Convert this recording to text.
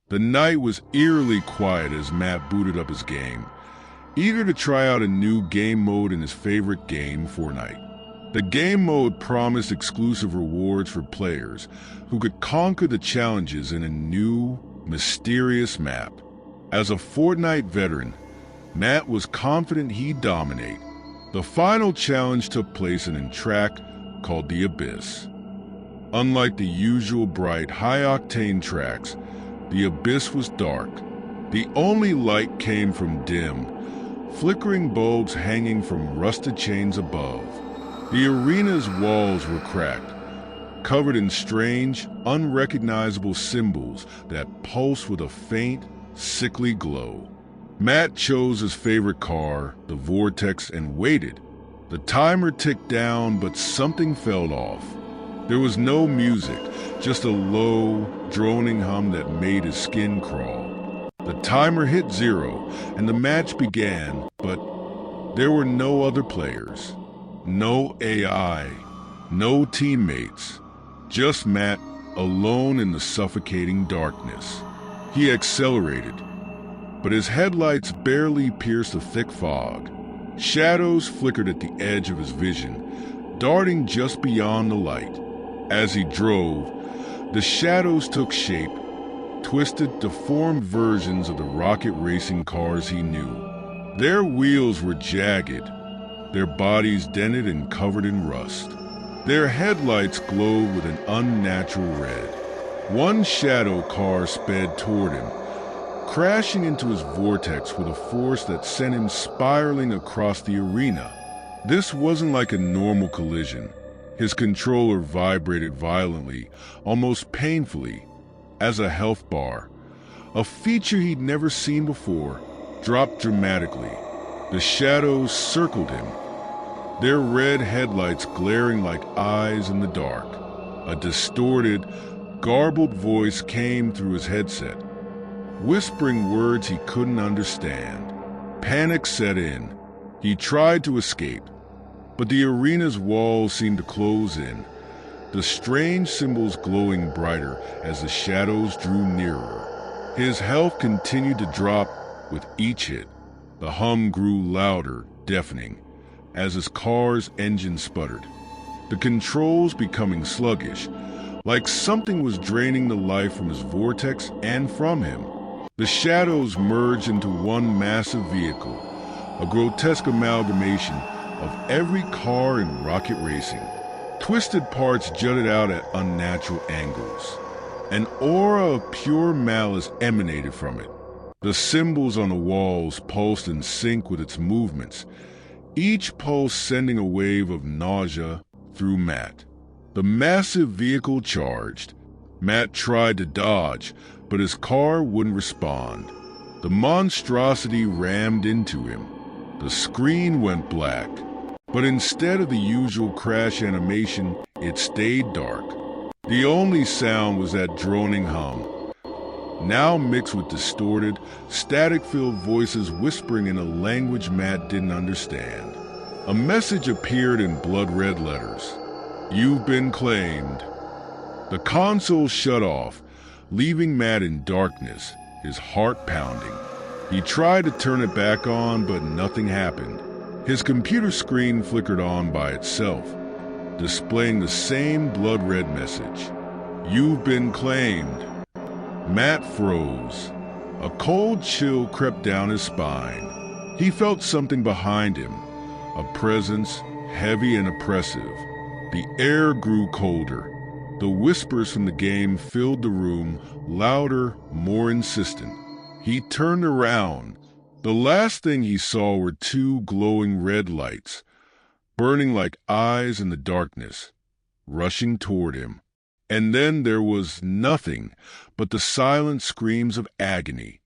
The night was eerily quiet as Matt booted up his game, eager to try out a new game mode in his favorite game, Fortnite. The game mode promised exclusive rewards for players who could conquer the challenges in a new, mysterious map. As a Fortnite veteran, Matt was confident he'd dominate. The final challenge took place in a track called the Abyss. Unlike the usual bright, high-octane tracks, the Abyss was dark. The only light came from dim, flickering bulbs hanging from rusted chains above. The arena's walls were cracked, covered in strange, unrecognizable symbols that pulsed with a faint, sickly glow. Matt chose his favorite car, the Vortex, and waited. The timer ticked down, but something fell off. There was no music, just a low, droning hum that made his skin crawl. The timer hit 0, and the match began, but there were no other players. No AI, no teammates, just Matt, alone in the suffocating darkness. He accelerated, but his headlights barely pierced the thick fog. Shadows flickered at the edge of his vision, darting just beyond the light. As he drove, the shadows took shape, twisted, deformed versions of the rocket racing cars he knew. Their wheels were jagged, their bodies dented and covered in rust. Their headlights glowed with an unnatural red. One shadow car sped toward him, crashing into his vortex with a force that sent him spiraling across the arena. This wasn't like a normal collision. His controller vibrated violently, almost painfully, as a health bar. A feature he'd never seen before dropped dramatically. The shadows circled him, their red headlights glaring like eyes in the dark. A distorted, garbled voice came through his headset, whispering words he couldn't understand. Panic set in. He tried to escape, but the arena's walls seemed to close in, the strange symbols glowing brighter as the shadows drew nearer. His health continued to drop with each hit. The hum grew louder, deafening, as his car's engine sputtered, the controls becoming sluggish, like something was draining the life from his vortex and from him. The shadows merged into one massive vehicle, a grotesque amalgamation of every car in rocket racing. Twisted parts jutted out at unnatural angles. An aura of pure malice emanated from it. The symbols on the walls pulsed in sync with its movements, each pulse sending a wave of nausea through Matt. The massive vehicle charged. Matt tried to dodge, but his car wouldn't respond. The monstrosity rammed into him. The screen went black, but instead of the usual crash animation, it stayed dark. The only sound was that droning hum, now mixed with distorted, static-filled voices whispering in a language Matt didn't understand. A message appeared in blood-red letters. "You've been claimed." The console shut off, leaving Matt in darkness, his heart pounding. He tried to turn it back on, but nothing happened. His computer screen flickered on by itself, displaying the same blood-red message. "You've been claimed." Matt froze. A cold chill crept down his spine. He felt something behind him, a presence heavy and oppressive. The air grew colder. The whispers from the game filled the room, louder, more insistent. He turned around. The last thing he saw were two glowing red lights, burning like eyes in the darkness, rushing toward him. And then there was nothing but the silent screams of agony.